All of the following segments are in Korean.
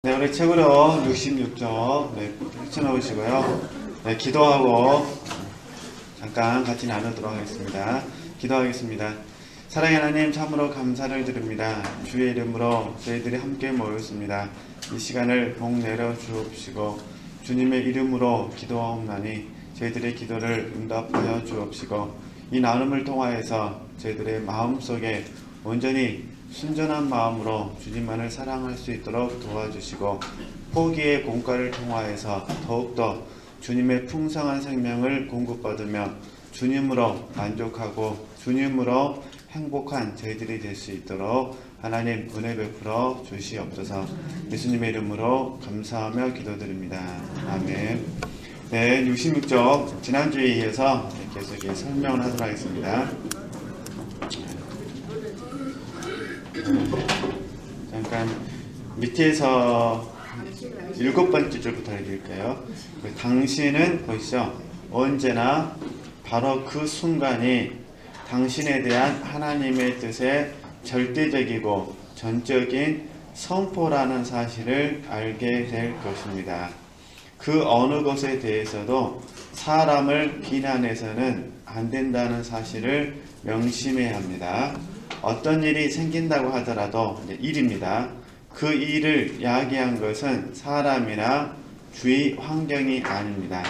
네, 우리 책으로 66쪽 펼쳐놓으시고요. 네, 기도하고 잠깐 같이 나누도록 하겠습니다. 기도하겠습니다. 사랑의 하나님, 참으로 감사를 드립니다. 주의 이름으로 저희들이 함께 모였습니다. 이 시간을 복 내려 주옵시고 주님의 이름으로 기도하옵나니 저희들의 기도를 응답하여 주옵시고 이 나눔을 통하여서 저희들의 마음속에 온전히 순전한 마음으로 주님만을 사랑할 수 있도록 도와주시고 포기의 공과를 통하여서 더욱더 주님의 풍성한 생명을 공급받으며 주님으로 만족하고 주님으로 행복한 저희들이 될 수 있도록 하나님 은혜 베풀어 주시옵소서. 예수님의 이름으로 감사하며 기도드립니다. 아멘. 네, 66쪽 지난주에 이어서 계속 설명을 하도록 하겠습니다. 잠깐 밑에서 7번째 줄부터 읽을게요. 당신은 보시죠. 언제나 바로 그 순간이 당신에 대한 하나님의 뜻의 절대적이고 전적인 선포라는 사실을 알게 될 것입니다. 그 어느 것에 대해서도 사람을 비난해서는 안 된다는 사실을 명심해야 합니다. 어떤 일이 생긴다고 하더라도 일입니다. 그 일을 야기한 것은 사람이나 주위 환경이 아닙니다.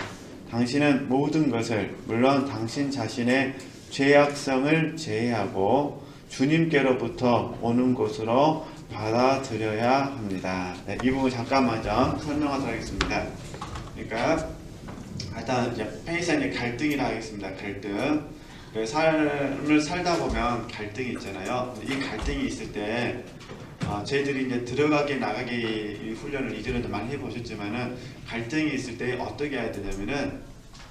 당신은 모든 것을, 물론 당신 자신의 죄악성을 제외하고 주님께로부터 오는 것으로 받아들여야 합니다. 네, 이 부분 잠깐만 좀 설명하도록 하겠습니다. 그러니까 일단 이제 페이스의 갈등이라 하겠습니다. 갈등. 삶을 살다 보면 갈등이 있잖아요. 이 갈등이 있을 때 저희들이 이제 들어가기 나가기 훈련을 이전에도 많이 해보셨지만은 갈등이 있을 때 어떻게 해야 되냐면은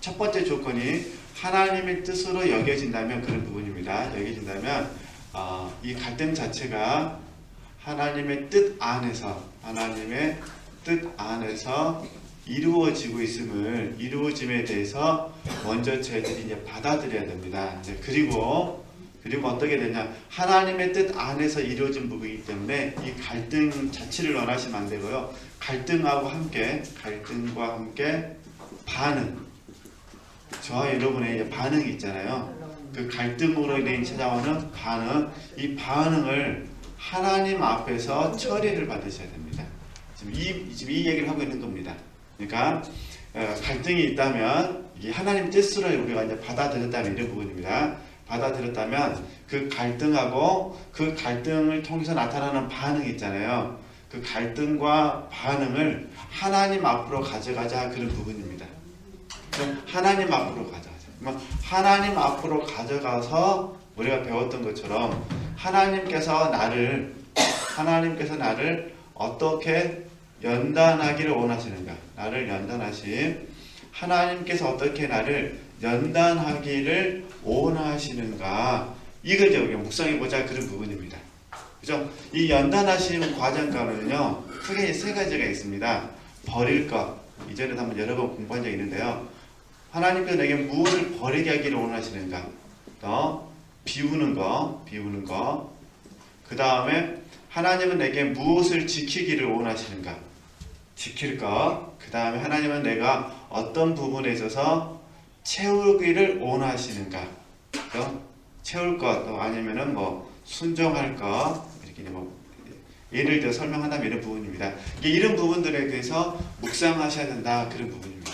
첫 번째 조건이 하나님의 뜻으로 여겨진다면 그런 부분입니다. 여겨진다면 이 갈등 자체가 하나님의 뜻 안에서 이루어지고 있음을 이루어짐에 대해서 먼저 저희들이 이제 받아들여야 됩니다. 이제 그리고 어떻게 되냐? 하나님의 뜻 안에서 이루어진 부분이기 때문에 이 갈등 자체를 원하시면 안 되고요. 갈등과 함께 반응. 저와 여러분의 반응이 있잖아요. 그 갈등으로 인해 찾아오는 반응, 이 반응을 하나님 앞에서 처리를 받으셔야 됩니다. 지금 이 얘기를 하고 있는 겁니다. 그러니까 갈등이 있다면 이게 하나님 뜻으로 우리가 이제 받아들였다면 이런 부분입니다. 받아들였다면 그 갈등하고 그 갈등을 통해서 나타나는 반응이 있잖아요. 그 갈등과 반응을 하나님 앞으로 가져가자 그런 부분입니다. 그럼 하나님 앞으로 가져가자. 하나님 앞으로 가져가서 우리가 배웠던 것처럼 하나님께서 나를 어떻게 연단하기를 원하시는가? 나를 연단하심. 하나님께서 어떻게 나를 연단하기를 원하시는가? 이걸 이제 우리가 묵상해보자 그런 부분입니다. 그죠? 이 연단하심 과정 가운데는요, 크게 세 가지가 있습니다. 버릴 것. 이전에도 한번 여러 번 공부한 적이 있는데요. 하나님께서 내게 무엇을 버리게 하기를 원하시는가? 또, 비우는 거. 그 다음에 하나님은 내게 무엇을 지키기를 원하시는가? 지킬 것. 그 다음에 하나님은 내가 어떤 부분에 있어서 채우기를 원하시는가? 채울 것, 또 아니면은 순종할 것. 이렇게 예를 들어 설명한다면 이런 부분입니다. 이런 부분들에 대해서 묵상하셔야 된다. 그런 부분입니다.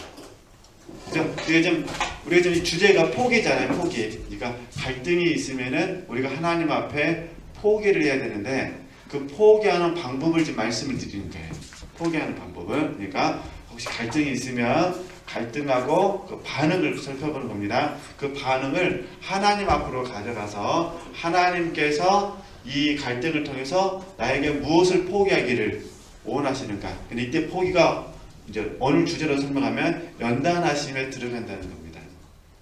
그죠? 우리가 좀 주제가 포기잖아요. 포기. 그러니까 갈등이 있으면은 우리가 하나님 앞에 포기를 해야 되는데 그 포기하는 방법을 좀 말씀을 드리는 거예요. 포기하는 방법은 그러니까 혹시 갈등이 있으면 갈등하고 그 반응을 살펴보는 겁니다. 그 반응을 하나님 앞으로 가져가서 하나님께서 이 갈등을 통해서 나에게 무엇을 포기하기를 원하시는가. 근데 이때 포기가 이제 오늘 주제로 설명하면 연단하심에 들어간다는 겁니다.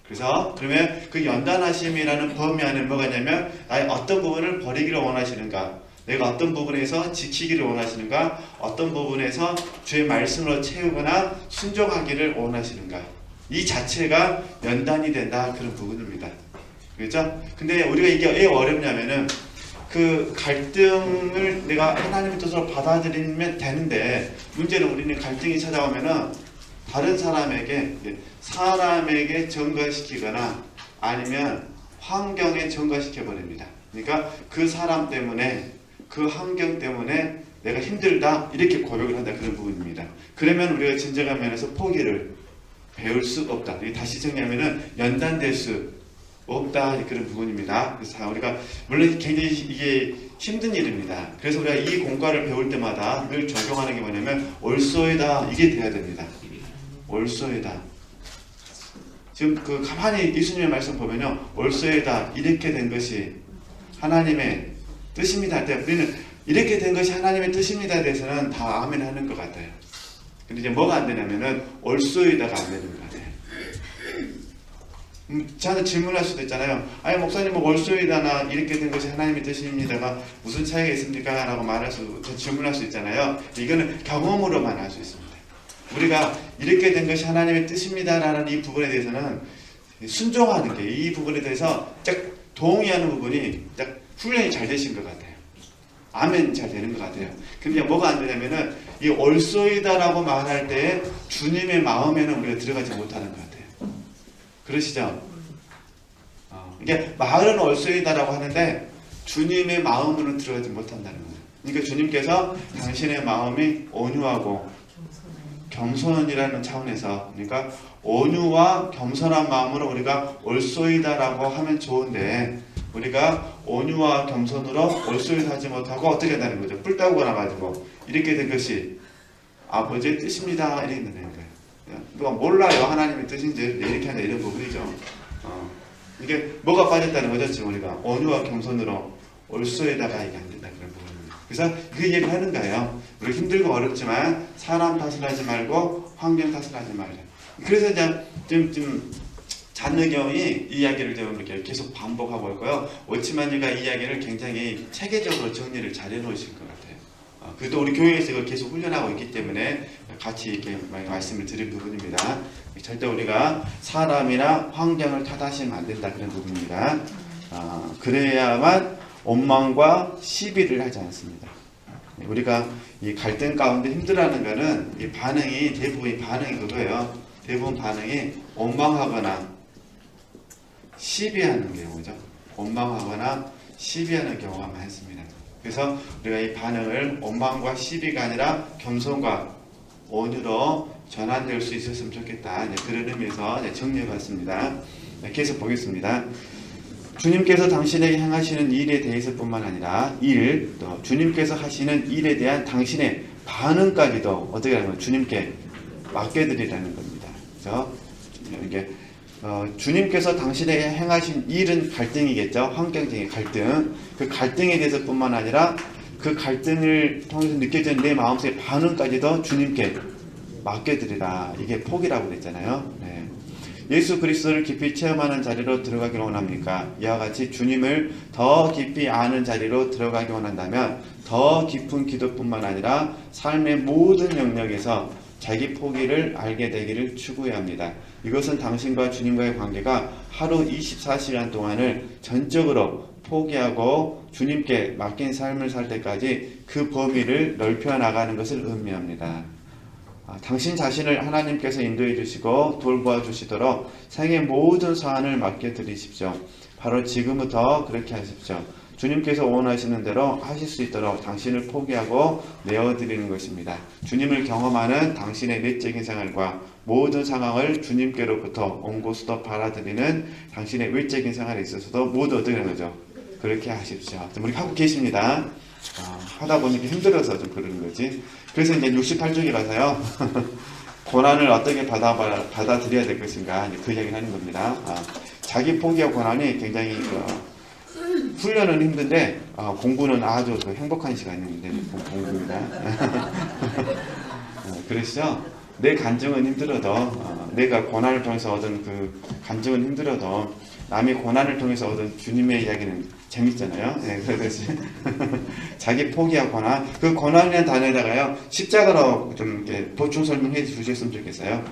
그래서 그러면 그 연단하심이라는 범위 안에 뭐가 있냐면 나의 어떤 부분을 버리기를 원하시는가, 내가 어떤 부분에서 지키기를 원하시는가, 어떤 부분에서 주의 말씀으로 채우거나 순종하기를 원하시는가, 이 자체가 연단이 된다 그런 부분입니다. 그렇죠? 근데 우리가 이게 왜 어렵냐면은 그 갈등을 내가 하나님의 뜻으로 받아들이면 되는데, 문제는 우리는 갈등이 찾아오면은 다른 사람에게 전가시키거나 아니면 환경에 전가시켜 버립니다. 그러니까 그 사람 때문에, 그 환경 때문에 내가 힘들다 이렇게 고백을 한다, 그런 부분입니다. 그러면 우리가 진정한 면에서 포기를 배울 수 없다. 다시 정리하면은 연단될 수 없다, 그런 부분입니다. 그래서 우리가 물론 굉장히 이게 힘든 일입니다. 그래서 우리가 이 공과를 배울 때마다 늘 적용하는 게 뭐냐면 올소이다, 이게 돼야 됩니다. 올소이다. 지금 그 가만히 예수님의 말씀 보면요, 올소이다, 이렇게 된 것이 하나님의 뜻입니다. 우리는 이렇게 된 것이 하나님의 뜻입니다에 대해서는 다 아멘 하는 것 같아요. 근데 이제 뭐가 안 되냐면은 올소이다가 안 되는 것 같아요. 저한테 질문할 수도 있잖아요. 아니 목사님, 뭐 올소이다나 이렇게 된 것이 하나님의 뜻입니다가 무슨 차이가 있습니까? 라고 질문할 수 있잖아요. 이거는 경험으로만 할 수 있습니다. 우리가 이렇게 된 것이 하나님의 뜻입니다라는 이 부분에 대해서는 순종하는 게, 이 부분에 대해서 딱 동의하는 부분이 딱 훈련이 잘 되신 것 같아요. 아멘 잘 되는 것 같아요. 근데 뭐가 안 되냐면은 이 올소이다라고 말할 때 주님의 마음에는 우리가 들어가지 못하는 것 같아요. 그러시죠? 이게 말은 올소이다라고 하는데 주님의 마음으로는 들어가지 못한다는 거예요. 그러니까 주님께서 당신의 마음이 온유하고 겸손이라는 차원에서, 그러니까 온유와 겸손한 마음으로 우리가 올소이다라고 하면 좋은데, 우리가 온유와 겸손으로 올소이다 하지 못하고 어떻게 한다는 거죠? 뿔 따고 나가지고 이렇게 된 것이 아버지의 뜻입니다, 이렇게 된다는 거예요. 누가 몰라요, 하나님의 뜻인지 이렇게 한다, 이런 부분이죠. 이게 뭐가 빠졌다는 거죠? 지금 우리가 온유와 겸손으로 올소이다가 이게 안 된다, 그런 부분입니다. 그래서 그 얘기를 하는 거예요. 우리 힘들고 어렵지만 사람 탓을 하지 말고 환경 탓을 하지 말자. 그래서 이제 좀 잔의경이 이야기를 좀 이렇게 계속 반복하고 있고요. 오치만이가 이야기를 굉장히 체계적으로 정리를 잘 해놓으신 것 같아요. 그것도 우리 교회에서 이걸 계속 훈련하고 있기 때문에 같이 이렇게 말씀을 드린 부분입니다. 절대 우리가 사람이나 환경을 탓하시면 안 된다, 그런 부분입니다. 그래야만 원망과 시비를 하지 않습니다. 우리가 이 갈등 가운데 힘들어하는 거는 이 반응이, 대부분 반응이 그거예요. 대부분 반응이 원망하거나 시비하는 경우죠. 원망하거나 시비하는 경우가 많습니다. 그래서 우리가 이 반응을 원망과 시비가 아니라 겸손과 온유로 전환될 수 있었으면 좋겠다, 그런 의미에서 정리해봤습니다. 계속 보겠습니다. 주님께서 당신에게 행하시는 일에 대해서뿐만 아니라 또 주님께서 하시는 일에 대한 당신의 반응까지도 어떻게 하는 거예요? 주님께 맡겨드리라는 겁니다. 그래서 이게 주님께서 당신에게 행하신 일은 갈등이겠죠. 환경적인 갈등. 그 갈등에 대해서뿐만 아니라 그 갈등을 통해서 느껴지는 내 마음속의 반응까지도 주님께 맡겨드리라. 이게 포기라고 그랬잖아요. 네. 예수 그리스도를 깊이 체험하는 자리로 들어가길 원합니까? 이와 같이 주님을 더 깊이 아는 자리로 들어가기 원한다면 더 깊은 기도뿐만 아니라 삶의 모든 영역에서 자기 포기를 알게 되기를 추구해야 합니다. 이것은 당신과 주님과의 관계가 하루 24시간 동안을 전적으로 포기하고 주님께 맡긴 삶을 살 때까지 그 범위를 넓혀 나가는 것을 의미합니다. 당신 자신을 하나님께서 인도해 주시고 돌보아 주시도록 생의 모든 사안을 맡겨드리십시오. 바로 지금부터 그렇게 하십시오. 주님께서 원하시는 대로 하실 수 있도록 당신을 포기하고 내어드리는 것입니다. 주님을 경험하는 당신의 내적인 생활과 모든 상황을 주님께로부터 온 곳으로 받아들이는 당신의 외적인 생활에 있어서도 모두 어떻게 하는 거죠? 그렇게 하십시오. 우리 하고 계십니다. 하다 보니까 힘들어서 좀 그러는 거지. 그래서 이제 68쪽에 가서요. 고난을 어떻게 받아들여야 될 것인가, 그 이야기를 하는 겁니다. 자기 포기와 고난이 굉장히 훈련은 힘든데 공부는 아주 행복한 시간인데 공부입니다. 그러시죠? 내 간증은 힘들어도 내가 고난을 통해서 얻은 그 간증은 힘들어도 남이 고난을 통해서 얻은 주님의 이야기는 재밌잖아요. 네, 그래서 자기 포기와 고난, 그 고난이라는 단어에다가요 십자가로 좀 이렇게 보충 설명해 주셨으면 좋겠어요.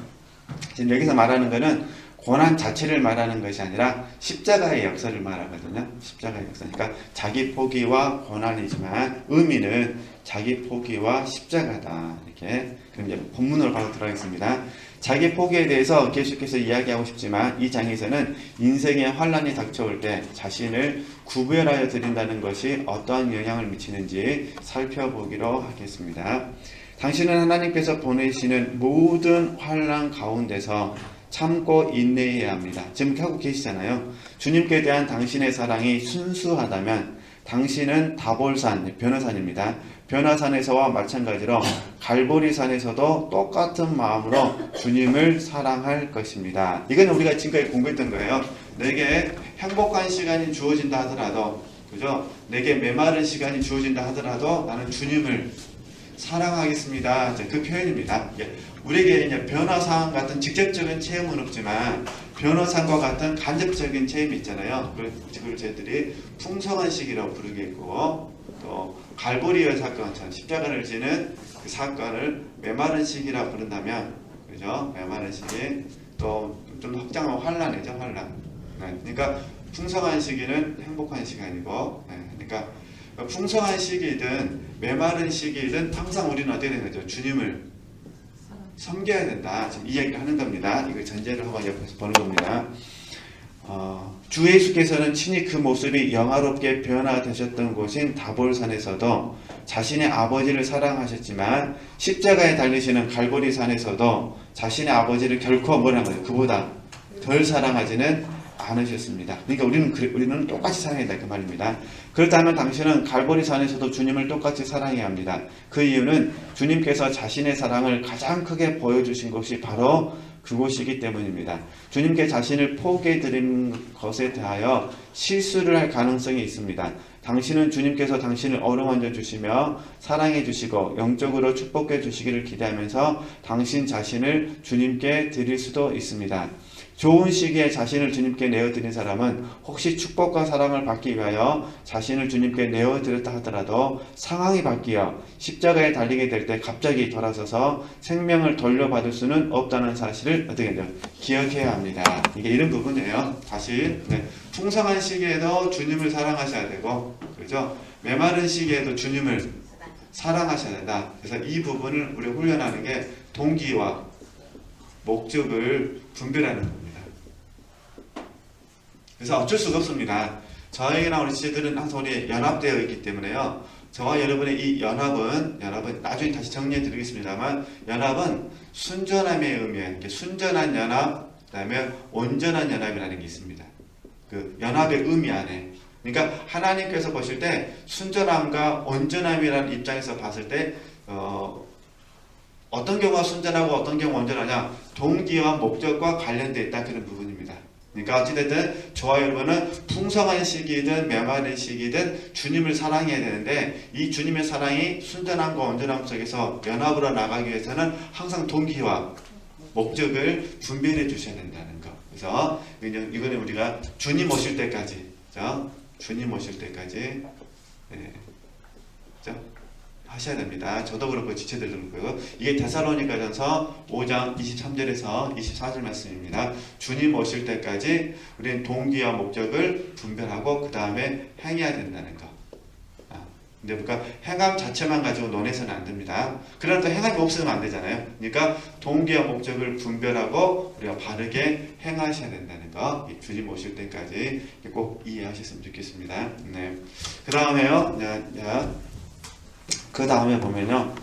지금 여기서 말하는 거는 고난 자체를 말하는 것이 아니라 십자가의 역사를 말하거든요. 십자가의 역사. 그러니까 자기 포기와 고난이지만 의미는 자기 포기와 십자가다. 이렇게. 그럼 이제 본문으로 바로 들어가겠습니다. 자기 포기에 대해서 계속해서 이야기하고 싶지만 이 장에서는 인생의 환란이 닥쳐올 때 자신을 구별하여 드린다는 것이 어떠한 영향을 미치는지 살펴보기로 하겠습니다. 당신은 하나님께서 보내시는 모든 환란 가운데서 참고 인내해야 합니다. 지금 하고 계시잖아요. 주님께 대한 당신의 사랑이 순수하다면 당신은 다볼산, 변화산입니다. 변화산에서와 마찬가지로 갈보리산에서도 똑같은 마음으로 주님을 사랑할 것입니다. 이건 우리가 지금까지 공부했던 거예요. 내게 행복한 시간이 주어진다 하더라도, 그죠? 내게 메마른 시간이 주어진다 하더라도 나는 주님을 사랑하겠습니다. 그 표현입니다. 우리에게 이제 변화산 같은 직접적인 체험은 없지만 변화산과 같은 간접적인 체험이 있잖아요. 그걸 저희들이 풍성한 시기라고 부르겠고, 또 갈보리의 사건처럼 십자가를 지는 그 사건을 메마른 시기라 부른다면, 그죠? 메마른 시기, 또 좀 확장하면 환란이죠, 환란. 그러니까 풍성한 시기는 행복한 시간이고, 그러니까 풍성한 시기든 메마른 시기든 항상 우리는 어떻게 되는 거죠? 주님을 섬겨야 된다. 지금 이 얘기를 하는 겁니다. 이걸 전제를 하고 옆에서 보는 겁니다. 주 예수께서는 친히 그 모습이 영화롭게 변화되셨던 곳인 다볼산에서도 자신의 아버지를 사랑하셨지만 십자가에 달리시는 갈보리산에서도 자신의 아버지를 결코 뭐라는 거예요? 그보다 덜 사랑하지는 않으셨습니다. 그러니까 우리는 똑같이 사랑해야 될 그 말입니다. 그렇다면 당신은 갈보리산에서도 주님을 똑같이 사랑해야 합니다. 그 이유는 주님께서 자신의 사랑을 가장 크게 보여주신 것이 바로 그곳이기 때문입니다. 주님께 자신을 포기해 드린 것에 대하여 실수를 할 가능성이 있습니다. 당신은 주님께서 당신을 어루만져 주시며 사랑해 주시고 영적으로 축복해 주시기를 기대하면서 당신 자신을 주님께 드릴 수도 있습니다. 좋은 시기에 자신을 주님께 내어드린 사람은 혹시 축복과 사랑을 받기 위하여 자신을 주님께 내어드렸다 하더라도 상황이 바뀌어 십자가에 달리게 될 때 갑자기 돌아서서 생명을 돌려받을 수는 없다는 사실을 어떻게 해요? 기억해야 합니다. 이게 이런 부분이에요. 다시 풍성한 시기에도 주님을 사랑하셔야 되고, 그렇죠? 메마른 시기에도 주님을 사랑하셔야 된다. 그래서 이 부분을 우리 훈련하는 게 동기와 목적을 분별하는 겁니다. 그래서 어쩔 수가 없습니다. 저에게나 우리 지체들은 항상 우리 연합되어 있기 때문에요. 저와 여러분의 이 연합은 나중에 다시 정리해 드리겠습니다만, 연합은 순전함의 의미에 순전한 연합, 그 다음에 온전한 연합이라는 게 있습니다. 그 연합의 의미 안에. 그러니까 하나님께서 보실 때 순전함과 온전함이라는 입장에서 봤을 때 어떤 경우가 순전하고 어떤 경우가 온전하냐, 동기와 목적과 관련되어 있다, 그런 부분입니다. 그러니까 어찌됐든 저와 여러분은 풍성한 시기든 메마른 시기든 주님을 사랑해야 되는데, 이 주님의 사랑이 순전함과 온전함 속에서 연합으로 나가기 위해서는 항상 동기와 목적을 분별해 주셔야 된다는 거. 그래서 이거는 우리가 주님 오실 때까지, 그렇죠? 주님 오실 때까지 그렇죠? 하셔야 됩니다. 저도 그렇고 지체들도 그렇고요. 이게 데살로니가전서 5장 23절에서 24절 말씀입니다. 주님 오실 때까지 우리는 동기와 목적을 분별하고 그 다음에 행해야 된다는 거. 근데 우리가 행함 자체만 가지고 논해서는 안 됩니다. 그러나 또 행함이 없으면 안 되잖아요. 그러니까 동기와 목적을 분별하고 우리가 바르게 행하셔야 된다는 거. 주님 오실 때까지 꼭 이해하셨으면 좋겠습니다. 네. 그 다음에요. 그 다음에 보면요,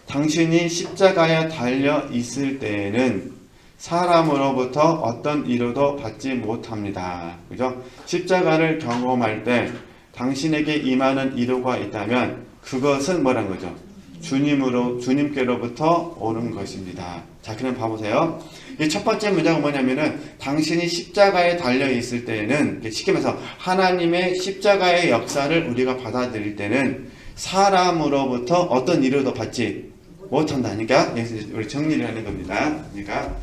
당신이 십자가에 달려 있을 때에는 사람으로부터 어떤 위로도 받지 못합니다. 그죠? 십자가를 경험할 때 당신에게 임하는 위로가 있다면 그것은 뭐란 거죠? 주님께로부터 오는 것입니다. 자, 그럼 봐보세요. 이 첫 번째 문장은 뭐냐면은, 당신이 십자가에 달려 있을 때에는, 쉽게 말해서 하나님의 십자가의 역사를 우리가 받아들일 때는 사람으로부터 어떤 위로도 받지 못한다니까, 우리 정리를 하는 겁니다. 그러니까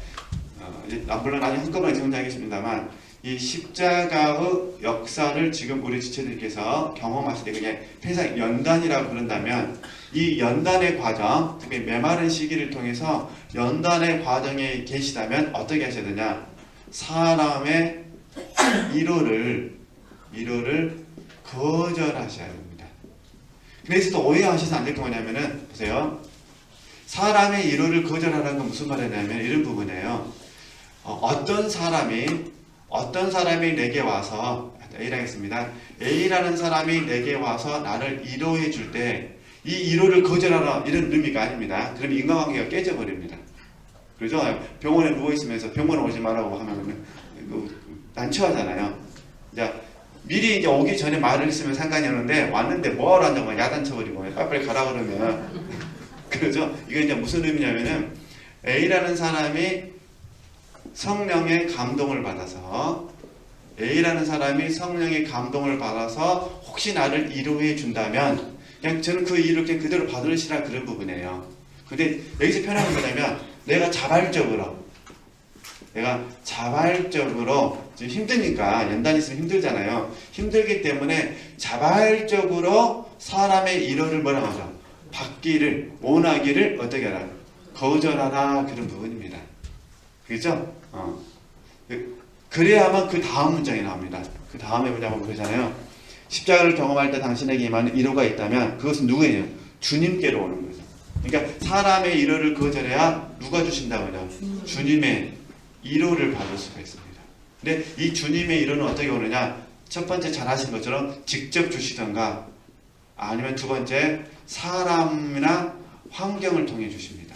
물론 나중에 한꺼번에 정리하겠습니다만, 이 십자가의 역사를 지금 우리 지체들께서 경험하실 때 그냥 회상 연단이라고 부른다면, 이 연단의 과정, 특히 메마른 시기를 통해서 연단의 과정에 계시다면 어떻게 하셔야 되냐? 사람의 이로를 거절하셔야 됩니다. 그래서 또 오해하셔서 안 될 게 뭐냐면은 보세요. 사람의 이로를 거절하라는 건 무슨 말이냐면 이런 부분이에요. 어떤 사람이 내게 와서 A라겠습니다. A라는 사람이 내게 와서 나를 이로해 줄 때 이 이로를 거절하라 이런 의미가 아닙니다. 그럼 인간관계가 깨져버립니다. 그렇죠? 병원에 누워있으면서 병원에 오지 말라고 하면 난처하잖아요. 이제 미리 이제 오기 전에 말을 했으면 상관이 없는데 왔는데 뭐하러 한다고 야단쳐버리고 빨리 가라 그러면 그러죠? 이게 이제 무슨 의미냐면은 A라는 사람이 성령의 감동을 받아서 혹시 나를 이로해 준다면 그냥 저는 그 일을 그냥 그대로 받으시라 그런 부분이에요. 근데 여기서 표현한 건 뭐냐면 내가 자발적으로 지금 힘드니까 연단이 있으면 힘들잖아요. 힘들기 때문에 자발적으로 사람의 이로를 뭐라고 하죠? 받기를 원하기를 어떻게 하라? 거절하라 그런 부분입니다. 그렇죠? 그래야만 그 다음 문장이 나옵니다. 그 다음에 뭐냐면 그러잖아요. 십자가를 경험할 때 당신에게 임하는 이로가 있다면 그것은 누구예요? 주님께로 오는 거죠. 그러니까 사람의 이로를 거절해야 누가 주신다고요? 주님의 이로를 받을 수가 있습니다. 근데 이 주님의 이로는 어떻게 오느냐? 첫 번째 잘하신 것처럼 직접 주시던가 아니면 두 번째 사람이나 환경을 통해 주십니다.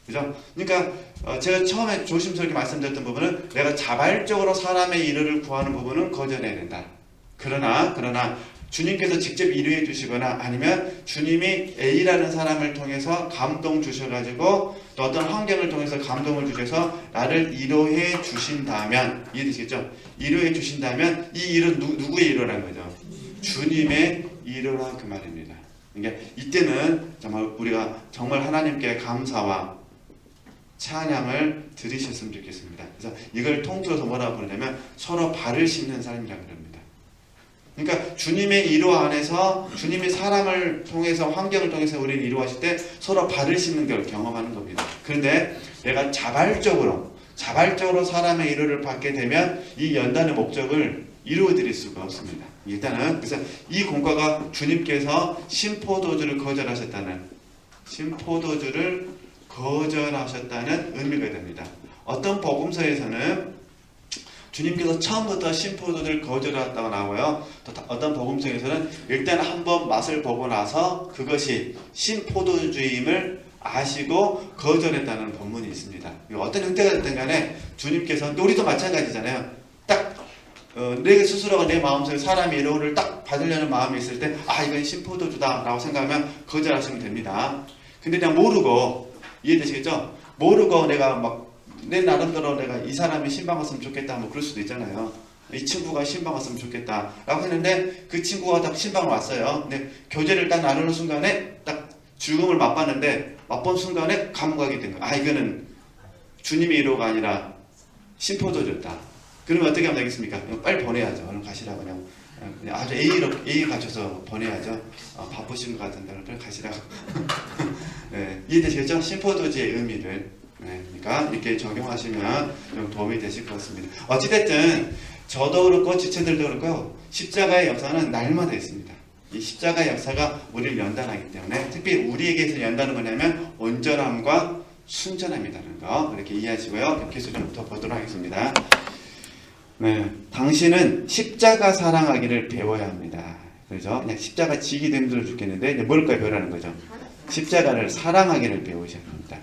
그죠? 그러니까 제가 처음에 조심스럽게 말씀드렸던 부분은 내가 자발적으로 사람의 이로를 구하는 부분은 거절해야 된다. 그러나 주님께서 직접 이루해 주시거나 아니면 주님이 A라는 사람을 통해서 감동 주셔가지고 또 어떤 환경을 통해서 감동을 주셔서 나를 이로해 주신다면 이해되시겠죠? 이로해 주신다면 이 이로는 누구의 이로라는 거죠? 주님의 이로라 그 말입니다. 그러니까 이때는 정말 우리가 정말 하나님께 감사와 찬양을 드리셨으면 좋겠습니다. 그래서 이걸 통틀어서 뭐라고 부르냐면 서로 발을 씻는 사람이라고 합니다. 그러니까 주님의 이로 안에서 주님이 사람을 통해서 환경을 통해서 우리를 이루하실 때 서로 발을 씻는 걸 경험하는 겁니다. 그런데 내가 자발적으로 사람의 이로를 받게 되면 이 연단의 목적을 이루어 드릴 수가 없습니다. 일단은 그래서 이 공과가 주님께서 신포도주를 거절하셨다는 의미가 됩니다. 어떤 복음서에서는 주님께서 처음부터 신포도주를 거절했다고 나오고요. 또 어떤 복음서에서는 일단 한번 맛을 보고 나서 그것이 신포도주임을 아시고 거절했다는 본문이 있습니다. 어떤 형태가 됐든 간에 주님께서 우리도 마찬가지잖아요. 딱 내 스스로가 내 마음속에 사람의 이로를 딱 받으려는 마음이 있을 때 이건 신포도주다 라고 생각하면 거절하시면 됩니다. 근데 그냥 모르고 이해되시겠죠? 모르고 내가 막 내 나름대로 내가 이 사람이 신방 왔으면 좋겠다 뭐 그럴 수도 있잖아요. 이 친구가 신방 왔으면 좋겠다 라고 했는데 그 친구가 딱 신방 왔어요. 근데 교제를 딱 나누는 순간에 딱 죽음을 맛본 순간에 감각이 된 거예요. 이거는 주님의 이로가 아니라 신포도주였다. 그러면 어떻게 하면 되겠습니까? 빨리 보내야죠. 얼른 가시라고 그냥 아주 A에 갖춰서 보내야죠. 바쁘신 것 같은데 빨리 가시라고. 네, 이해되시겠죠? 신포도주의 의미를. 그러니까 이렇게 적용하시면 좀 도움이 되실 것 같습니다. 어찌됐든 저도 그렇고 지체들도 그렇고 십자가의 역사는 날마다 있습니다. 이 십자가의 역사가 우리를 연단하기 때문에 특히 우리에게서 연단은 뭐냐면 온전함과 순전함이라는 거 이렇게 이해하시고요. 계속 좀 더 보도록 하겠습니다. 네, 당신은 십자가 사랑하기를 배워야 합니다. 그렇죠? 그냥 십자가 지기도 힘들어 죽겠는데 이제 뭘까요? 배우라는 거죠. 십자가를 사랑하기를 배우셔야 합니다.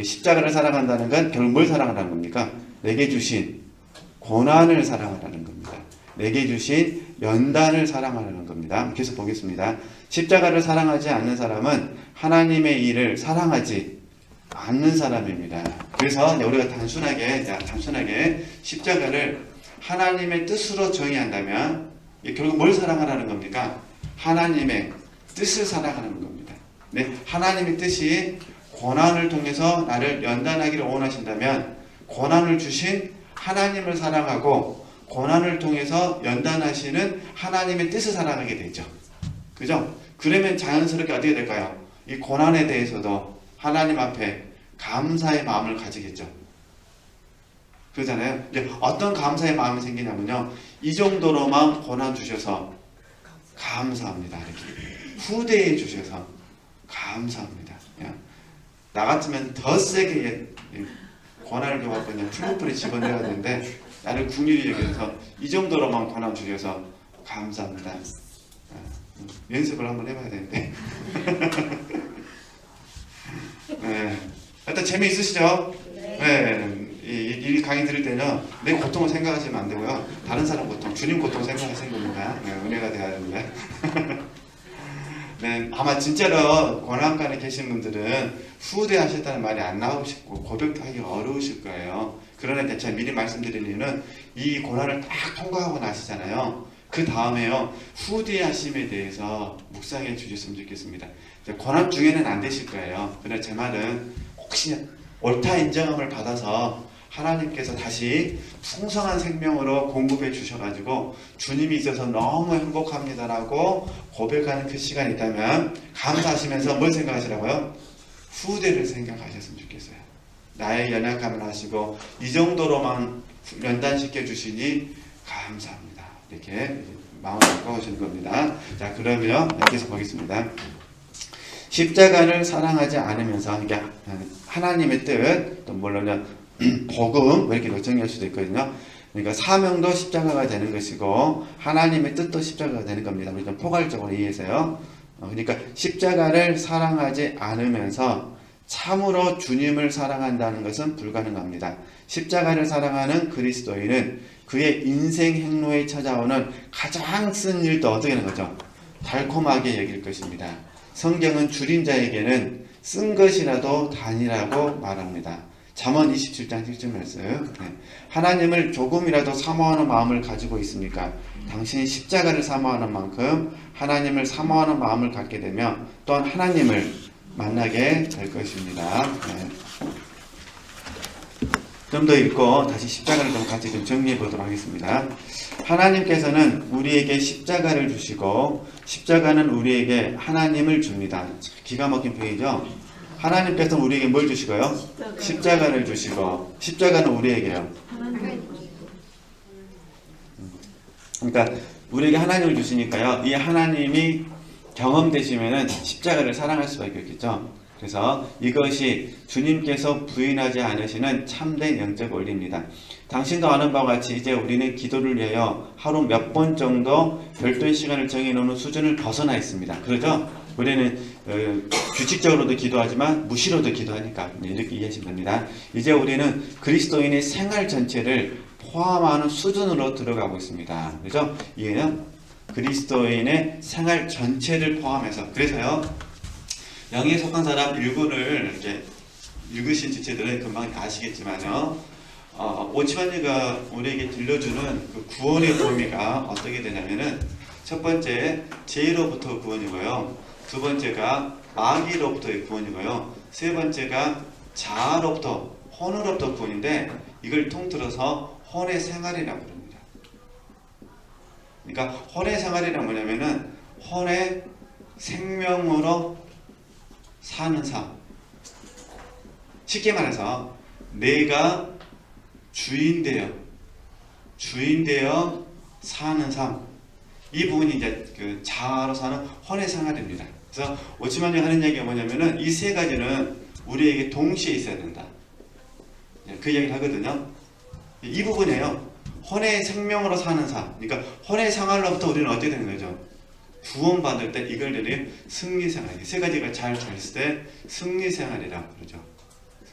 십자가를 사랑한다는 건 결국 뭘 사랑하라는 겁니까? 내게 주신 고난을 사랑하라는 겁니다. 내게 주신 연단을 사랑하라는 겁니다. 계속 보겠습니다. 십자가를 사랑하지 않는 사람은 하나님의 일을 사랑하지 않는 사람입니다. 그래서 우리가 단순하게 십자가를 하나님의 뜻으로 정의한다면 결국 뭘 사랑하라는 겁니까? 하나님의 뜻을 사랑하는 겁니다. 네, 하나님의 뜻이 고난을 통해서 나를 연단하기를 원하신다면 고난을 주신 하나님을 사랑하고 고난을 통해서 연단하시는 하나님의 뜻을 사랑하게 되죠. 그죠? 그러면 자연스럽게 어떻게 될까요? 이 고난에 대해서도 하나님 앞에 감사의 마음을 가지겠죠. 그러잖아요. 이제 어떤 감사의 마음이 생기냐면요. 이 정도로만 권한 주셔서 감사합니다. 이렇게 후대해 주셔서 감사합니다. 나 같으면 더 세게 권한을 줘갖고 그냥 풀무풀에 집어넣어야 되는데 나를 긍휼히 여겨서 이 정도로만 권한 주셔서 감사합니다. 연습을 한번 해봐야 되는데. 네. 일단 재미있으시죠? 네. 이 강의 들을 때는 내 고통을 생각하시면 안 되고요. 다른 사람 고통, 주님 고통 생각하시는 겁니다. 네, 은혜가 돼야 됩니다. 네, 아마 진짜로 권한관에 계신 분들은 후대하셨다는 말이 안 나오시고 고백도 하기 어려우실 거예요. 그러나 제가 미리 말씀드리는 이유는 이 고난을 딱 통과하고 나시잖아요. 그 다음에요, 후대하심에 대해서 묵상해 주셨으면 좋겠습니다. 고난 중에는 안 되실 거예요. 그러나 제 말은 혹시 옳다 인정함을 받아서 하나님께서 다시 풍성한 생명으로 공급해 주셔가지고 주님이 있어서 너무 행복합니다라고 고백하는 그 시간이 있다면 감사하시면서 뭘 생각하시라고요? 후대를 생각하셨으면 좋겠어요. 나의 연약함을 하시고 이 정도로만 연단시켜 주시니 감사합니다. 이렇게 마음을 바꿔오시는 겁니다. 자, 그러면 여기서 보겠습니다. 십자가를 사랑하지 않으면서 이게 하나님의 뜻, 또 물론 복음 이렇게 정의할 수도 있거든요. 그러니까 사명도 십자가가 되는 것이고 하나님의 뜻도 십자가가 되는 겁니다. 우리 좀 포괄적으로 이해해서요. 그러니까 십자가를 사랑하지 않으면서 참으로 주님을 사랑한다는 것은 불가능합니다. 십자가를 사랑하는 그리스도인은 그의 인생 행로에 찾아오는 가장 쓴 일도 어떻게 하는 거죠? 달콤하게 여길 것입니다. 성경은 줄인 자에게는 쓴 것이라도 단이라고 말합니다. 잠언 27장 7절 말씀. 하나님을 조금이라도 사모하는 마음을 가지고 있으니까 당신이 십자가를 사모하는 만큼 하나님을 사모하는 마음을 갖게 되면 또한 하나님을 만나게 될 것입니다. 좀 더 읽고 다시 십자가를 좀 같이 좀 정리해 보도록 하겠습니다. 하나님께서는 우리에게 십자가를 주시고 십자가는 우리에게 하나님을 줍니다. 기가 막힌 표현이죠. 하나님께서는 우리에게 뭘 주시고요? 십자가를 주시고 십자가는 우리에게요. 그러니까 우리에게 하나님을 주시니까요. 이 하나님이 경험되시면은 십자가를 사랑할 수밖에 없겠죠. 그래서 이것이 주님께서 부인하지 않으시는 참된 영적 원리입니다. 당신도 아는 바와 같이 이제 우리는 기도를 위하여 하루 몇 번 정도 별도의 시간을 정해놓는 수준을 벗어나 있습니다. 그렇죠? 우리는 규칙적으로도 기도하지만 무시로도 기도하니까 이렇게 이해하시면 됩니다. 이제 우리는 그리스도인의 생활 전체를 포함하는 수준으로 들어가고 있습니다. 그렇죠? 이해는 그리스도인의 생활 전체를 포함해서. 그래서요, 영에 속한 사람 일군을 이렇게 읽으신 지체들은 금방 아시겠지만요, 오치환이가 우리에게 들려주는 그 구원의 범위가 어떻게 되냐면은 첫 번째 죄로부터 구원이고요, 두 번째가 마귀로부터의 구원이고요, 세 번째가 자아로부터 혼으로부터 구원인데 이걸 통틀어서 혼의 생활이라고 합니다. 그러니까 혼의 생활이란 뭐냐면은 혼의 생명으로 사는 삶. 쉽게 말해서 내가 주인되어 사는 삶. 이 부분이 이제 그 자아로 사는 혼의 생활입니다. 그래서 오치만이 하는 얘기가 뭐냐면은 이 세 가지는 우리에게 동시에 있어야 된다. 그 얘기를 하거든요. 이 부분이에요. 혼의 생명으로 사는 삶. 그러니까 혼의 생활로부터 우리는 어떻게 되는 거죠? 구원받을 때 이걸 승리생활. 세 가지가 잘 있을 때 승리생활이라고 그러죠.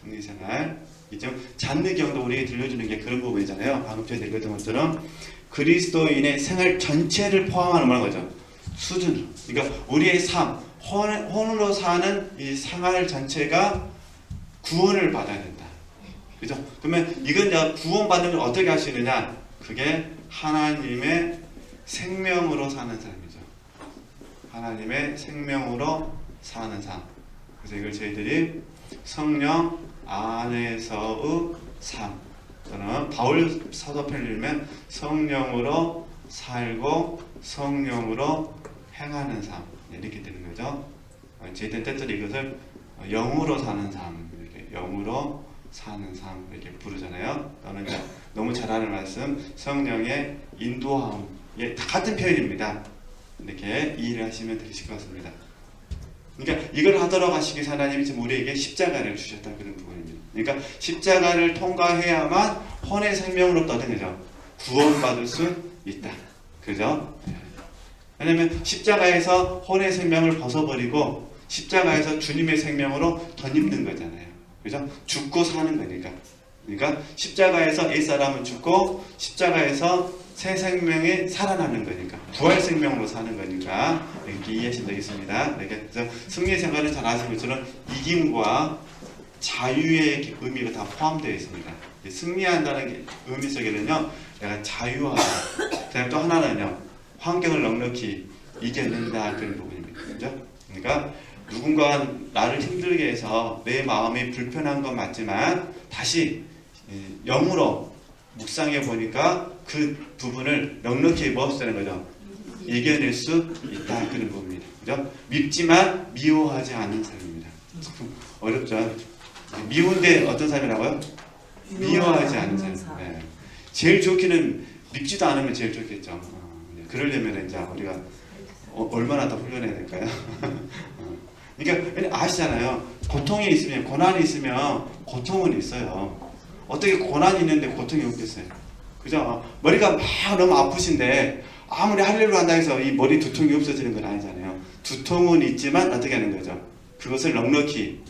승리생활. 이제 잔느경도 우리에게 들려주는 게 그런 부분이잖아요. 방금 전에 읽었던 것처럼 그리스도인의 생활 전체를 포함하는 뭐라는 거죠? 수준. 그러니까 우리의 삶, 혼으로 사는 이 생활 전체가 구원을 받아야 된다. 그죠? 그러면 이건 이제 구원받는 걸 어떻게 할 수 있느냐? 그게 하나님의 생명으로 사는 삶이죠. 하나님의 생명으로 사는 삶. 그래서 이걸 저희들이 성령 안에서의 삶, 또는 바울 사도편을 읽으면 성령으로 살고 성령으로 행하는 삶, 이렇게 되는 거죠. 저희들은 때때로 이것을 영으로 사는 삶, 이렇게 영으로 사는 삶 이렇게 부르잖아요. 또는 이제 너무 잘 아는 말씀 성령의 인도함 다 같은 표현입니다. 이렇게 이해를 하시면 되실 것 같습니다. 그러니까 이걸 하도록 하시기 위해서 하나님이 지금 우리에게 십자가를 주셨다 그런 부분입니다. 그러니까 십자가를 통과해야만 혼의 생명으로부터 어떤 거죠? 구원받을 수 있다. 그죠? 왜냐면 십자가에서 혼의 생명을 벗어버리고 십자가에서 주님의 생명으로 덧입는 거잖아요. 그죠? 죽고 사는 거니까. 그러니까 십자가에서 옛사람은 죽고 십자가에서 새 생명이 살아나는 거니까 부활 생명으로 사는 거니까 이렇게 이해하시면 되겠습니다. 그래서 승리의 생활은 잘 아시는 것처럼 이김과 자유의 의미가 다 포함되어 있습니다. 승리한다는 의미 속에는요, 내가 자유하다. 그다음 또 하나는요, 환경을 넉넉히 이겨낸다 그런 부분입니다. 그죠? 그러니까 누군가 나를 힘들게 해서 내 마음이 불편한 건 맞지만 다시 영으로 묵상해 보니까 그 부분을 넉넉히 무엇을 되는 거죠? 이겨낼 수 있다 그런 부분입니다. 그죠? 밉지만 미워하지 않는 삶입니다. 어렵죠? 미운데 어떤 삶이라고요? 미워하지 않는 삶. 네. 제일 좋기는 밉지도 않으면 제일 좋겠죠. 그러려면 이제 우리가 얼마나 더 훈련해야 될까요? 그러니까 아시잖아요. 고통이 있으면 고난이 있으면 고통은 있어요. 어떻게 고난이 있는데 고통이 없겠어요? 그죠? 머리가 막 너무 아프신데 아무리 할례로 한다 해서 이 머리 두통이 없어지는 건 아니잖아요. 두통은 있지만 어떻게 하는 거죠? 그것을 넉넉히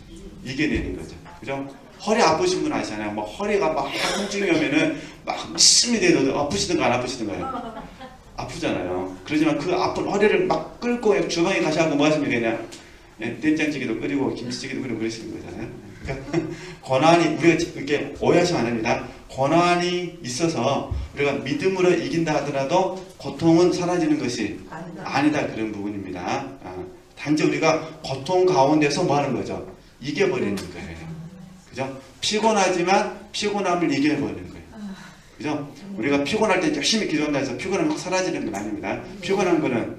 이겨내는 거죠. 그죠? 허리 아프신 분 아시잖아요. 막 허리가 막 통증이 오면은 막 미심이 돼도 아프시든가 안 아프시든가요? 아프잖아요. 그러지만 그 아픈 허리를 막 끌고 주방에 가셔서 뭐 하시면 되냐? 된장찌개도 끓이고 김치찌개도 끓이고 그러시는 거잖아요. 그러니까 고난이 우리가 이렇게 오해하시면 안 됩니다. 고난이 있어서 우리가 믿음으로 이긴다 하더라도 고통은 사라지는 것이 아니다 그런 부분입니다. 단지 우리가 고통 가운데서 뭐 하는 거죠? 이겨버리는 거예요. 그죠? 피곤하지만 피곤함을 이겨버리는 거예요. 그죠? 우리가 피곤할 때 열심히 기도한다 해서 피곤함이 확 사라지는 건 아닙니다. 피곤한 거는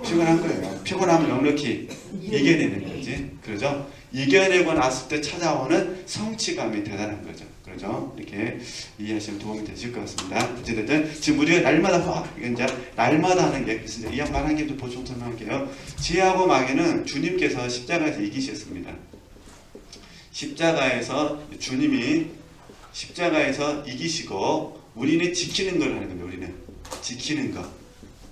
피곤한 거예요. 피곤함을 넉넉히 이겨내는 거지. 그러죠? 이겨내고 났을 때 찾아오는 성취감이 대단한 거죠. 그러죠? 이렇게 이해하시면 도움이 되실 것 같습니다. 어쨌든 지금 우리가 날마다 이제 날마다 하는 게 있습니다. 이 양반 한 개도 보충 설명할게요. 지하고 마귀는 주님께서 십자가에서 이기셨습니다. 십자가에서 주님이 십자가에서 이기시고 우리는 지키는 걸 하는 겁니다. 우리는 지키는 거.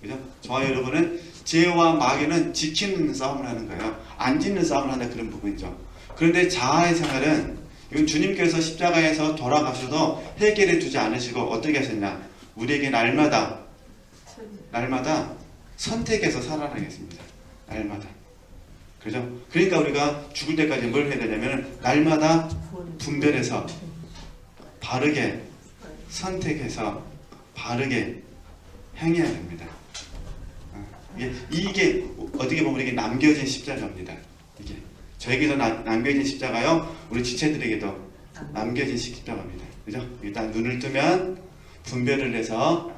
그죠? 저와 여러분은 죄와 마귀는 지키는 싸움을 하는 거예요. 안 짓는 싸움을 한다 그런 부분이죠. 그런데 자아의 생활은 이건 주님께서 십자가에서 돌아가셔도 해결해 주지 않으시고 어떻게 하셨냐? 우리에게 날마다 선택해서 살아나겠습니다. 날마다. 그죠? 그러니까 우리가 죽을 때까지 뭘 해야 되냐면 날마다 분별해서 바르게 선택해서 바르게 행해야 됩니다. 이게 어떻게 보면 우리에게 남겨진 십자가입니다. 이게 저에게도 남겨진 십자가요. 우리 지체들에게도 남겨진 십자가입니다. 그죠? 일단 눈을 뜨면 분별을 해서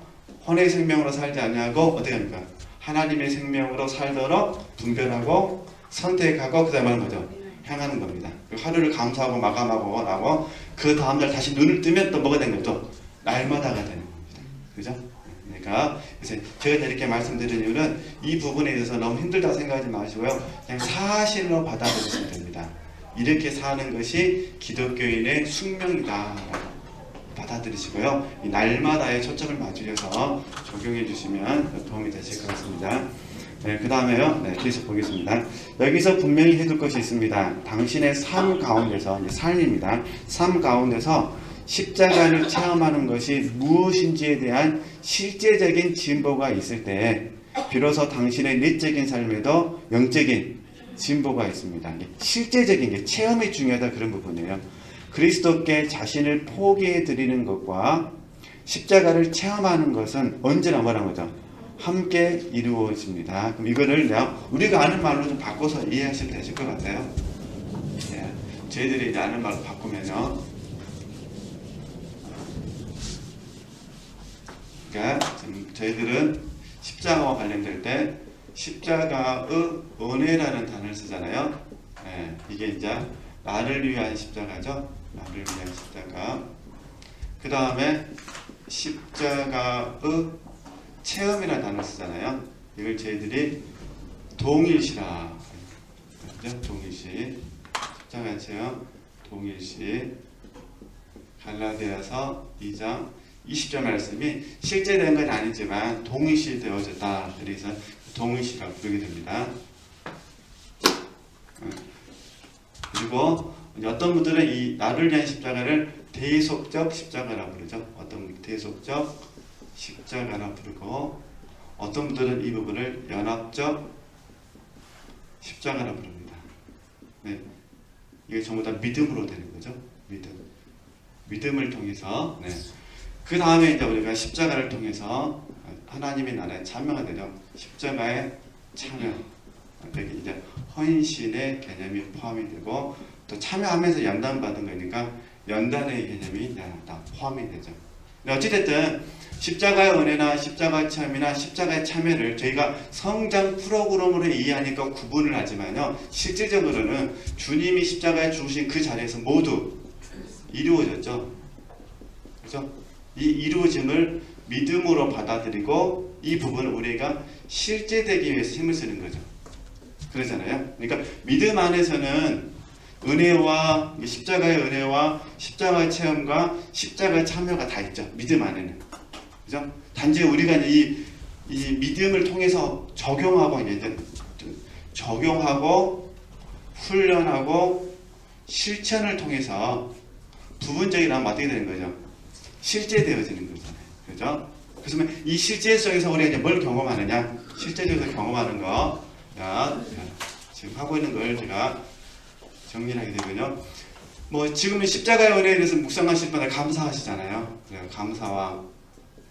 혼의 생명으로 살지 않냐고 어떻게 합니까? 하나님의 생명으로 살도록 분별하고 선택하고 그 다음에 하는 거죠. 행하는 겁니다. 하루를 감사하고 마감하고 나고 그 다음날 다시 눈을 뜨면 또 뭐가 되는 거죠? 날마다가 되는 겁니다. 그죠? 그러니까 제가 이렇게 말씀드리는 이유는 이 부분에 대해서 너무 힘들다고 생각하지 마시고요. 그냥 사실로 받아들이시면 됩니다. 이렇게 사는 것이 기독교인의 숙명이다. 받아들이시고요. 이 날마다의 초점을 맞추셔서 적용해 주시면 도움이 되실 것 같습니다. 네, 그 다음에요. 계속 보겠습니다. 여기서 분명히 해둘 것이 있습니다. 당신의 삶 가운데서, 삶입니다. 삶 가운데서 십자가를 체험하는 것이 무엇인지에 대한 실제적인 진보가 있을 때 비로소 당신의 내적인 삶에도 영적인 진보가 있습니다. 실제적인 게 체험이 중요하다 그런 부분이에요. 그리스도께 자신을 포기해 드리는 것과 십자가를 체험하는 것은 언제나 뭐라는 거죠? 함께 이루어집니다. 그럼 이거를 우리가 아는 말로 좀 바꿔서 이해하시면 되실 것 같아요. 예, 저희들이 이제 아는 말로 바꾸면요. 그러니까 저희들은 십자가와 관련될 때 십자가의 은혜라는 단어를 쓰잖아요. 예, 이게 이제 나를 위한 십자가죠. 나를 위한 십자가. 그 다음에 십자가의 체험이라는 단어 쓰잖아요. 이걸 저희들이 동일시라. 그죠? 동일시. 십자가 체험, 동일시. 갈라디아서 2장 20절 말씀이 실제 된 건 아니지만 동일시 되어졌다. 그래서 동일시라고 부르게 됩니다. 그리고 어떤 분들은 이 나를 위한 십자가를 대속적 십자가라고 부르죠. 어떤 분은 대속적 십자가라고 부르고 어떤 분들은 이 부분을 연합적 십자가라고 부릅니다. 네, 이게 전부 다 믿음으로 되는 거죠. 믿음을 통해서. 네. 그 다음에 이제 우리가 십자가를 통해서 하나님의 나라에 참여가 되죠. 십자가에 참여. 여기 이제 헌신의 개념이 포함이 되고 또 참여하면서 연단받은 거니까 연단의 개념이 다 포함이 되죠. 어찌됐든 십자가의 은혜나 십자가의 체험이나 십자가의 참여를 저희가 성장 프로그램으로 이해하니까 구분을 하지만요, 실질적으로는 주님이 십자가에 죽으신 그 자리에서 모두 이루어졌죠. 그렇죠? 이 이루어짐을 믿음으로 받아들이고 이 부분을 우리가 실제되기 위해서 힘을 쓰는 거죠. 그러잖아요. 그러니까 믿음 안에서는 은혜와 십자가의 은혜와 십자가의 체험과 십자가의 참여가 다 있죠. 믿음 안에는. 그죠? 단지 우리가 이 믿음을 통해서 적용하고 훈련하고 실천을 통해서 부분적이라면 어떻게 되는 거죠? 실제되어지는 거잖아요. 그죠? 그래서 이 실제 속에서 우리가 이제 뭘 경험하느냐? 실제적으로 경험하는 거. 지금 하고 있는 걸 제가 정리를 하게 되면요. 지금은 십자가의 은혜에 대해서 묵상하실 분들 감사하시잖아요. 감사와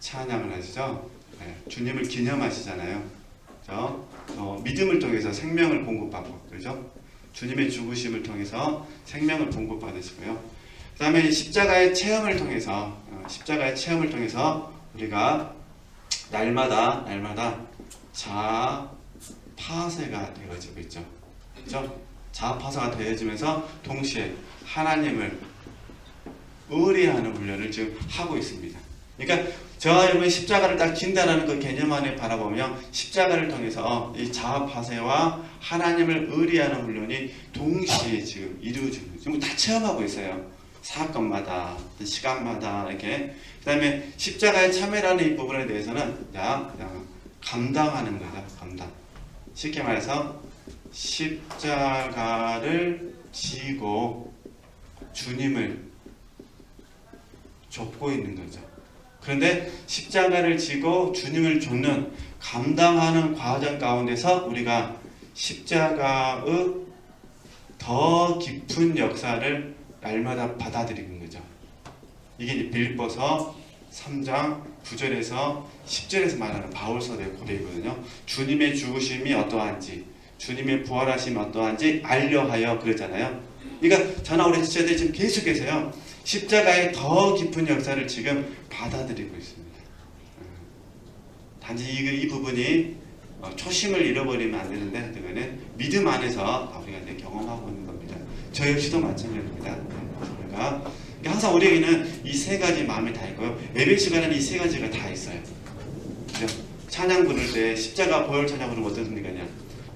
찬양을 하시죠. 네, 주님을 기념하시잖아요. 그렇죠? 믿음을 통해서 생명을 공급받고, 그렇죠? 주님의 죽으심을 통해서 생명을 공급받으시고요. 그 다음에 십자가의 체험을 통해서 우리가 날마다 자아 파쇄가 되어지고 있죠. 그렇죠? 자아 파쇄가 되어지면서 동시에 하나님을 의뢰하는 훈련을 지금 하고 있습니다. 그러니까 저와 여러분이 십자가를 딱 진단하는 그 개념 안에 바라보면 십자가를 통해서 이 자아 파쇄와 하나님을 의뢰하는 훈련이 동시에 지금 이루어지고 지금 다 체험하고 있어요. 사건마다 시간마다 이렇게. 그 다음에 십자가의 참여라는 이 부분에 대해서는 그냥 감당하는 거죠. 감당. 쉽게 말해서 십자가를 지고 주님을 좇고 있는 거죠. 그런데 십자가를 지고 주님을 좇는 감당하는 과정 가운데서 우리가 십자가의 더 깊은 역사를 날마다 받아들이는 거죠. 이게 빌립보서 3장 9절에서 10절에서 말하는 바울서의 고백이거든요. 주님의 죽으심이 어떠한지, 주님의 부활하심이 어떠한지 알려하여 그러잖아요. 그러니까 저나 우리 지체들이 지금 계속해서요, 십자가의 더 깊은 역사를 지금 받아들이고 있습니다. 단지 이 부분이 초심을 잃어버리면 안 되는데, 그거는 믿음 안에서 우리가 이제 경험하고 있는 겁니다. 저 역시도 마찬가지입니다. 우리가 항상 우리에게는 이 세 가지 마음이 다 있고요. 예배 시간에는 이 세 가지가 다 있어요. 그죠? 찬양 부를 때 십자가 보혈 찬양 부르면 어떻습니까?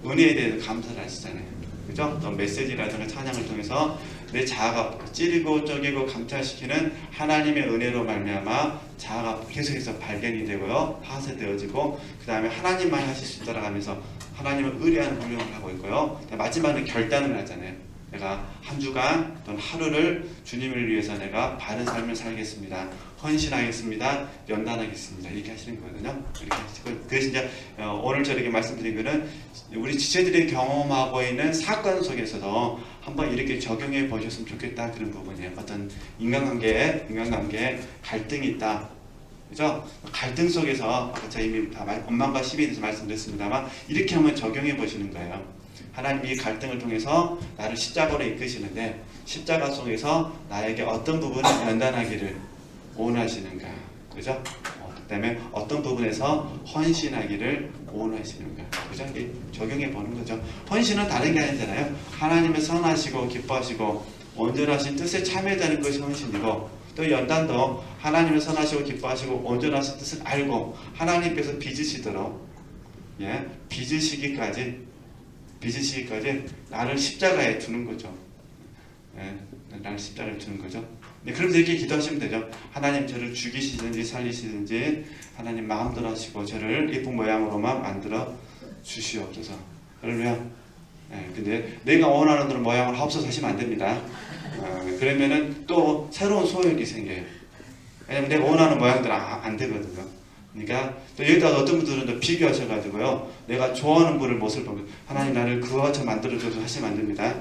은혜에 대해서 감사를 하시잖아요. 그죠? 또 메시지라든가 찬양을 통해서 내 자아가 찌르고 쪼개고 감찰시키는 하나님의 은혜로 말미암아 자아가 계속해서 발견이 되고요, 파쇄되어지고, 그 다음에 하나님만 하실 수 있도록 하면서 하나님을 의뢰하는 훈련을 하고 있고요. 마지막에 결단을 하잖아요. 내가 한 주간 또는 하루를 주님을 위해서 내가 바른 삶을 살겠습니다, 헌신하겠습니다, 연단하겠습니다, 이렇게 하시는 거거든요. 이렇게 하시고, 그래서 이제 오늘 저에게 말씀드린 거는 우리 지체들이 경험하고 있는 사건 속에서도 한번 이렇게 적용해 보셨으면 좋겠다, 그런 부분이에요. 어떤 인간관계 갈등이 있다, 그죠? 갈등 속에서 아까 제가 이미 다 원망과 시비에 대해서 말씀드렸습니다만 이렇게 한번 적용해 보시는 거예요. 하나님이 이 갈등을 통해서 나를 십자가로 이끄시는데 십자가 속에서 나에게 어떤 부분을 연단하기를 원하시는가, 그죠? 그 다음에 어떤 부분에서 헌신하기를 원하시는가. 그죠? 적용해 보는 거죠. 헌신은 다른 게 아니잖아요. 하나님의 선하시고 기뻐하시고 온전하신 뜻에 참여하는 것이 헌신이고, 또 연단도 하나님의 선하시고 기뻐하시고 온전하신 뜻을 알고 하나님께서 빚으시도록 빚으시기까지 나를 십자가에 두는 거죠. 나를 십자가에 두는 거죠. 그러면서 이렇게 기도하시면 되죠. 하나님 저를 죽이시든지 살리시든지 하나님 마음대로 하시고 저를 예쁜 모양으로만 만들어 주시옵소서. 할렐루야. 근데 내가 원하는 대로 모양을 하옵소서 하시면 안 됩니다. 그러면은 또 새로운 소욕이 생겨요. 왜냐면 내가 원하는 모양대로 안 되거든요. 그러니까 또 여기다가 어떤 분들은 또 비교하셔가지고요, 내가 좋아하는 분을 모습을 보면 하나님 나를 그와 같이 만들어줘서 하시면 안 됩니다.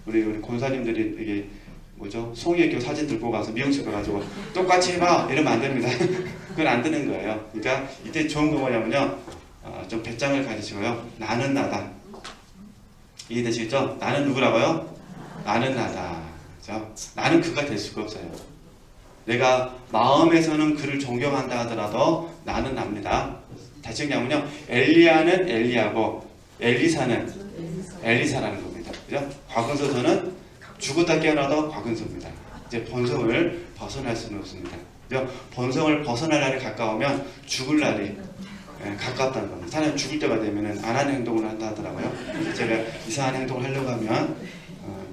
우리 권사님들이 이게 뭐죠? 송이교 사진 들고 가서 미용실 가가지고 똑같이 해봐 이러면 안 됩니다. 그건 안 되는 거예요. 그러니까 이때 좋은 거 뭐냐면요, 좀 배짱을 가지시고요, 나는 나다. 이해되시겠죠? 나는 누구라고요? 나는 나다. 그렇죠? 나는 그가 될 수가 없어요. 내가 마음에서는 그를 존경한다 하더라도 나는 납니다. 다시 얘기하면요, 엘리야는 엘리야고 엘리사는 엘리사라는 겁니다. 그죠? 과근서서는 죽었다 깨어나도 과근서입니다. 이제 본성을 벗어날 수는 없습니다. 그죠? 본성을 벗어날 날이 가까우면 죽을 날이 가깝다는 겁니다. 사람이 죽을 때가 되면 안 하는 행동을 한다 하더라고요. 제가 이상한 행동을 하려고 하면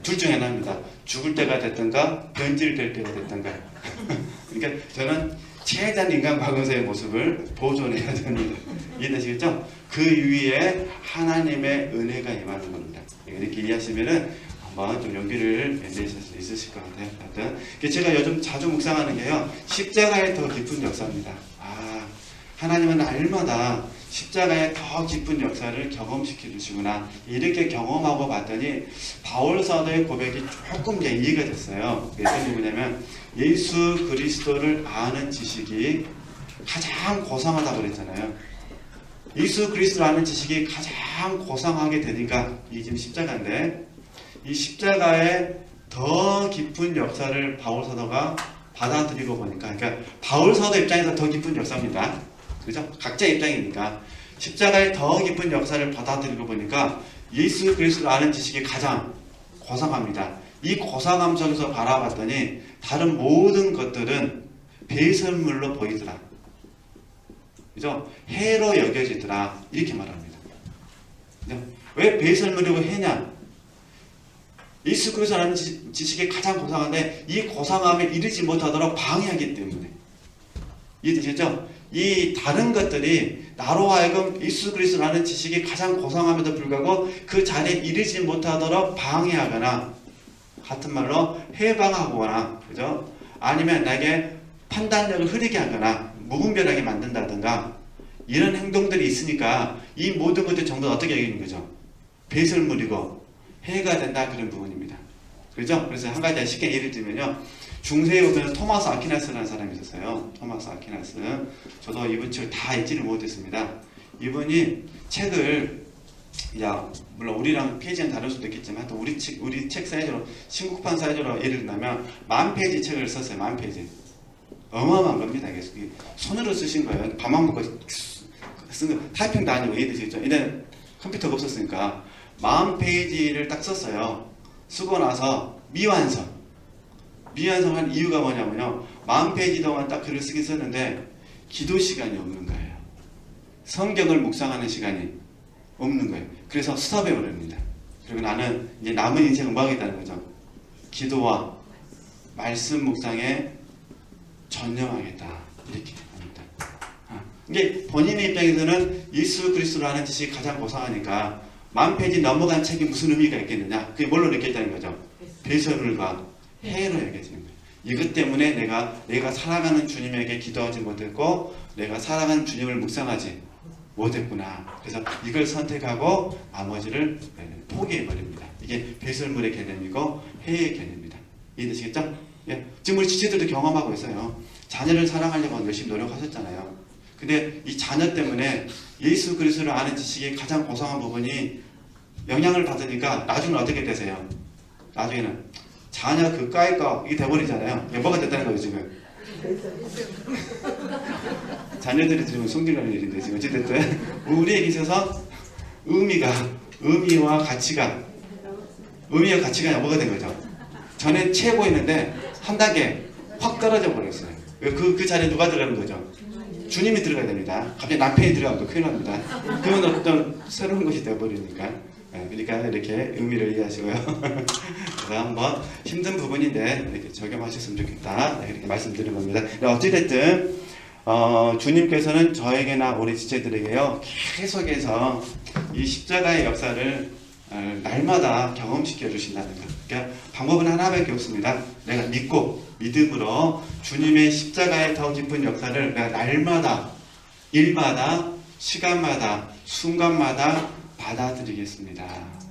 둘 중에 하나입니다. 죽을 때가 됐든가 변질될 때가 됐든가. 그러니까 저는 최대한 인간 과거의 모습을 보존해야 됩니다. 이해되시겠죠? 그 위에 하나님의 은혜가 임하는 겁니다. 이렇게 이해하시면은 한번 좀 용기를 내실 수 있으실 것 같아요. 하여튼 제가 요즘 자주 묵상하는 게요, 십자가의 더 깊은 역사입니다. 하나님은 날마다 십자가의 더 깊은 역사를 경험시켜 주시구나, 이렇게 경험하고 봤더니 바울 사도의 고백이 조금 이해가 됐어요. 그게 뭐냐면 예수 그리스도를 아는 지식이 가장 고상하다고 그랬잖아요. 예수 그리스도를 아는 지식이 가장 고상하게 되니까 이게 지금 십자가인데, 이 십자가의 더 깊은 역사를 바울 사도가 받아들이고 보니까, 그러니까 바울 사도 입장에서 더 깊은 역사입니다. 그죠? 각자 입장이니까 십자가의 더 깊은 역사를 받아들이고 보니까 예수 그리스도를 아는 지식이 가장 고상합니다. 이 고상함 속에서 바라봤더니 다른 모든 것들은 배설물로 보이더라. 그죠? 해로 여겨지더라. 이렇게 말합니다. 그죠? 왜 배설물이고 해냐? 예수 그리스도를 아는 지식이 가장 고상한데 이 고상함에 이르지 못하도록 방해하기 때문에. 이해되시죠? 이 다른 것들이 나로 하여금 예수 그리스도를 아는 지식이 가장 고상함에도 불구하고 그 자리에 이르지 못하도록 방해하거나, 같은 말로 해방하거나, 그죠? 아니면 나에게 판단력을 흐리게 하거나 무분별하게 만든다든가, 이런 행동들이 있으니까 이 모든 것들 전부 다 어떻게 여기는 거죠? 배설물이고 해가 된다, 그런 부분입니다. 그죠? 그래서 한 가지 쉽게 예를 들면요, 중세에 보면 토마스 아퀴나스라는 사람이 있었어요. 토마스 아퀴나스. 저도 이분 책을 다 읽지를 못했습니다. 이분이 책을, 물론 우리랑 페이지는 다를 수도 있겠지만, 또 우리 책 사이즈로, 신국판 사이즈로 예를 들면 10,000페이지 책을 썼어요. 10,000페이지. 어마어마한 겁니다. 손으로 쓰신 거예요. 밥만 먹고 쓴 거, 타이핑도 아니고, 이해되시겠죠? 이제는 컴퓨터가 없었으니까 40페이지를 딱 썼어요. 쓰고 나서 미완성한 이유가 뭐냐면요, 40페이지 동안 딱 글을 쓰긴 썼는데 기도 시간이 없는 거예요. 성경을 묵상하는 시간이 없는 거예요. 그래서 스톱해 버립니다. 그리고 나는 이제 남은 인생은 뭐 하겠다는 거죠? 기도와 말씀 묵상에 전념하겠다, 이렇게 합니다. 이게 본인의 입장에서는 예수 그리스도를 아는 지식이 가장 고상하니까 10,000페이지 넘어간 책이 무슨 의미가 있겠느냐? 그게 뭘로 느꼈다는 거죠? 배설물과 해로 여겨지는 거예요. 이것 때문에 내가 사랑하는 주님에게 기도하지 못했고, 내가 사랑하는 주님을 묵상하지 못했구나. 그래서 이걸 선택하고 나머지를 포기해버립니다. 이게 배설물의 개념이고 해의 개념입니다. 이해되시겠죠? 예. 지금 우리 지체들도 경험하고 있어요. 자녀를 사랑하려고 열심히 노력하셨잖아요. 근데 이 자녀 때문에 예수 그리스도를 아는 지식이 가장 고상한 부분이 영향을 받으니까 나중에 어떻게 되세요? 나중에는 자녀 그까이 거 이게 돼버리잖아요. 이게 뭐가 됐다는 거예요, 지금? 자녀들이 지금 숨기려는 일인데 지금 어찌됐든 우리에게 있어서 의미와 가치가 뭐가 된 거죠? 전에 최고였는데 한 단계 확 떨어져 버렸어요. 그 자리에 누가 들어가는 거죠? 주님이 들어가야 됩니다. 갑자기 남편이 들어가면 또 큰일 납니다. 그러면 어떤 새로운 것이 되어버리니까. 그러니까 이렇게 의미를 이해하시고요. 그래서 한번 힘든 부분인데 이렇게 적용하셨으면 좋겠다. 이렇게 말씀드린 겁니다. 어찌됐든 주님께서는 저에게나 우리 지체들에게요 계속해서 이 십자가의 역사를 날마다 경험시켜 주신다는 것. 그러니까 방법은 하나밖에 없습니다. 내가 믿음으로 주님의 십자가의 더 깊은 역사를 내가 날마다, 일마다, 시간마다, 순간마다 받아들이겠습니다.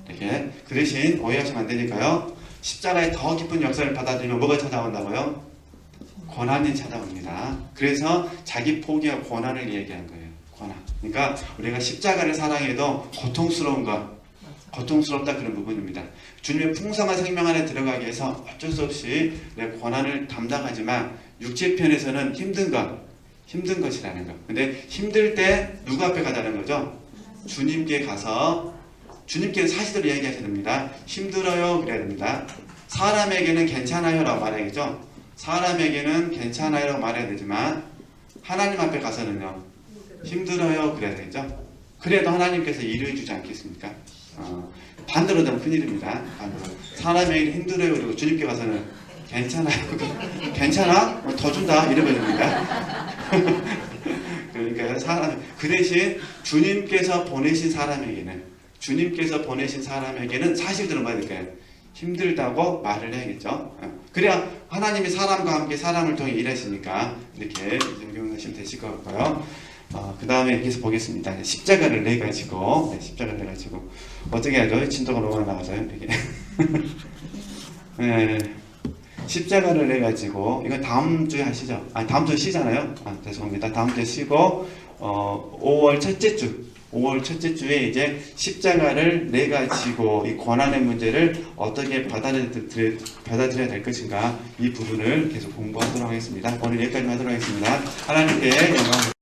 이렇게. 그 대신 오해하시면 안 되니까요. 십자가의 더 깊은 역사를 받아들이면 뭐가 찾아온다고요? 고난이 찾아옵니다. 그래서 자기 포기와 고난을 얘기한 거예요. 고난. 그러니까 우리가 십자가를 사랑해도 고통스럽다 그런 부분입니다. 주님의 풍성한 생명 안에 들어가기 위해서 어쩔 수 없이 내 고난을 담당하지만 육체편에서는 힘든 것이라는 것. 근데 힘들 때 누구 앞에 가자는 거죠? 주님께 가서 주님께는 사실대로 얘기하셔야 됩니다. 힘들어요 그래야 됩니다. 사람에게는 괜찮아요 라고 말해야겠죠. 사람에게는 괜찮아요 라고 말해야 되지만 하나님 앞에 가서는요 힘들어요 그래야 되겠죠. 그래도 하나님께서 이루어 주지 않겠습니까? 반대로 되면 큰일입니다. 반대로. 사람에게는 힘들어요 그리고 주님께 가서는 괜찮아요. 괜찮아? 더 준다 이러버립니다. 그러니까 그 대신 주님께서 보내신 사람에게는 사실대로 뭐야 될까요? 힘들다고 말을 해야겠죠. 그래야 하나님이 사람과 함께 사람을 통해 일하시니까 이렇게 적용하시면 되실 것 같고요. 그 다음에 여기서 보겠습니다. 십자가를 내 가지고 어떻게 하죠? 진도가 너무 나가서요. 이렇게 네. 십자가를 내 가지고 이거 다음 주에 하시죠. 다음 주 쉬잖아요. 죄송합니다. 다음 주에 쉬고 5월 첫째 주에 이제 십자가를 내 가지고 이 고난의 문제를 어떻게 받아들여야 될 것인가 이 부분을 계속 공부하도록 하겠습니다. 오늘 여기까지 하도록 하겠습니다. 하나님께 영광.